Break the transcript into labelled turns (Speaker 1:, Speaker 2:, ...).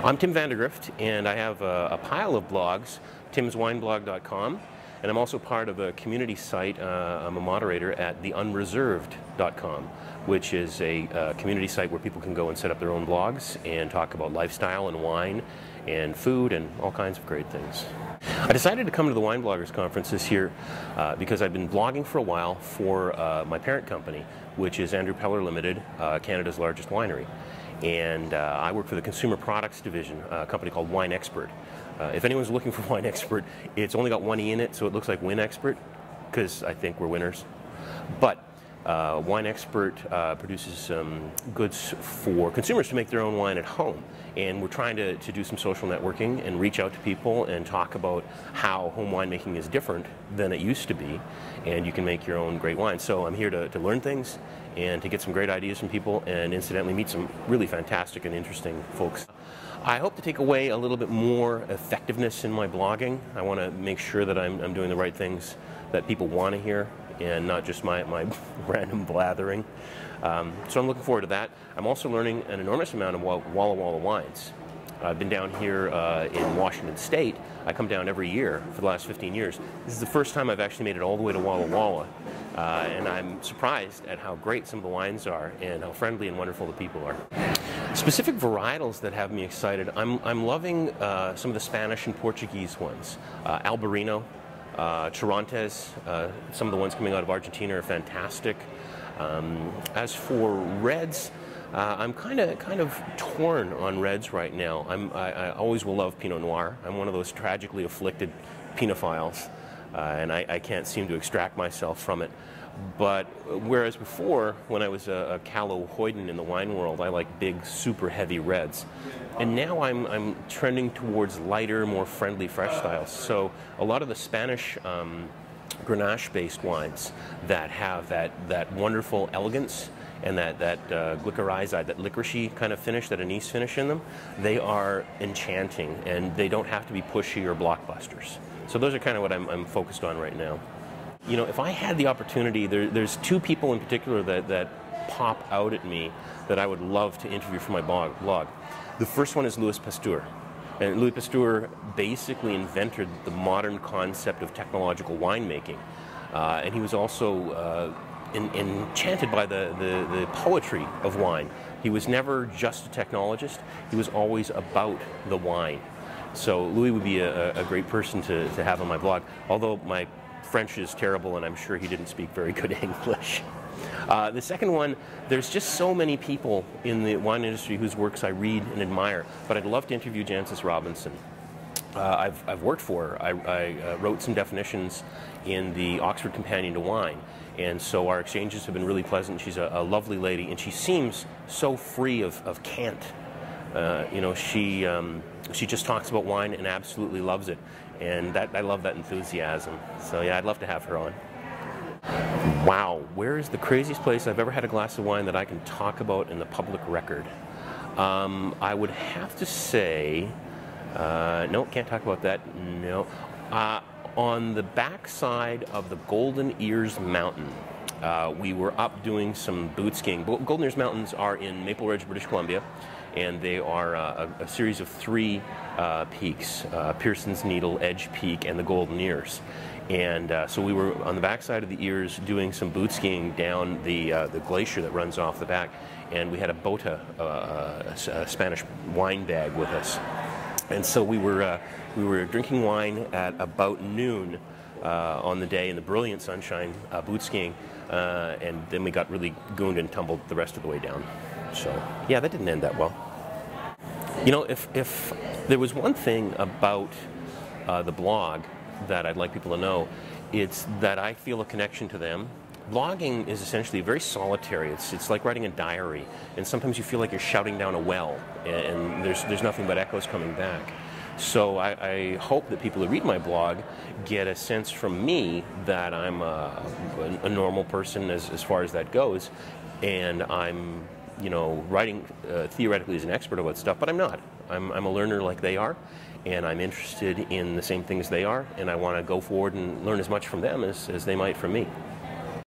Speaker 1: I'm Tim Vandergrift, and I have a pile of blogs, timswineblog.com, and I'm also part of a community site. I'm a moderator at theunreserved.com, which is a community site where people can go and set up their own blogs and talk about lifestyle and wine and food and all kinds of great things. I decided to come to the Wine Bloggers Conference this year because I've been blogging for a while for my parent company, which is Andrew Peller Limited, Canada's largest winery. And I work for the Consumer Products Division, a company called Wine Expert. If anyone's looking for Wine Expert, it's only got one E in it, so it looks like Win Expert, because I think we're winners. But Wine Expert produces goods for consumers to make their own wine at home. And we're trying to do some social networking and reach out to people and talk about how home winemaking is different than it used to be, and you can make your own great wine. So I'm here to learn things and to get some great ideas from people, and incidentally meet some really fantastic and interesting folks. I hope to take away a little bit more effectiveness in my blogging. I want to make sure that I'm doing the right things that people want to hear, and not just my random blathering. So I'm looking forward to that. I'm also learning an enormous amount of Walla Walla wines. I've been down here in Washington State. I come down every year for the last 15 years. This is the first time I've actually made it all the way to Walla Walla. And I'm surprised at how great some of the wines are and how friendly and wonderful the people are. Specific varietals that have me excited, I'm loving some of the Spanish and Portuguese ones. Albarino, Charantes, some of the ones coming out of Argentina are fantastic. As for reds, I'm kind of torn on reds right now. I always will love Pinot Noir. I'm one of those tragically afflicted Pinophiles, and I can't seem to extract myself from it. But whereas before, when I was a callow hoyden in the wine world, I like big, super heavy reds. And now I'm trending towards lighter, more friendly, fresh styles. So a lot of the Spanish Grenache-based wines that have that wonderful elegance and that glycyrrhizide, that licoricey kind of finish, that anise finish in them, they are enchanting, and they don't have to be pushy or blockbusters. So those are kind of what I'm focused on right now. You know, if I had the opportunity, there's two people in particular that pop out at me that I would love to interview for my blog. The first one is Louis Pasteur. And Louis Pasteur basically invented the modern concept of technological winemaking. And he was also enchanted by the poetry of wine. He was never just a technologist, he was always about the wine. So Louis would be a great person to have on my blog, although my French is terrible and I'm sure he didn't speak very good English. The second one, there's just so many people in the wine industry whose works I read and admire, but I'd love to interview Jancis Robinson. I've worked for her. I wrote some definitions in the Oxford Companion to Wine, and so our exchanges have been really pleasant. She's a lovely lady, and she seems so free of cant. You know, she just talks about wine and absolutely loves it, and I love that enthusiasm. So yeah, I'd love to have her on. Wow, where is the craziest place I've ever had a glass of wine that I can talk about in the public record? I would have to say, no, can't talk about that, no. On the backside of the Golden Ears Mountain, we were up doing some boot skiing. Golden Ears Mountains are in Maple Ridge, British Columbia, and they are a series of three peaks, Pearson's Needle, Edge Peak, and the Golden Ears. And so we were on the backside of the ears doing some boot skiing down the glacier that runs off the back, and we had a bota, a Spanish wine bag with us. And so we were drinking wine at about noon on the day in the brilliant sunshine, boot skiing, and then we got really gooned and tumbled the rest of the way down. So yeah, that didn't end that well. You know, if there was one thing about the blog that I'd like people to know, it's that I feel a connection to them. Blogging is essentially very solitary. It's like writing a diary, and sometimes you feel like you're shouting down a well, and there's nothing but echoes coming back. So I hope that people who read my blog get a sense from me that I'm a normal person as far as that goes, and I'm, you know, writing theoretically as an expert about stuff, but I'm not. I'm a learner like they are, and I'm interested in the same things they are, and I want to go forward and learn as much from them as they might from me.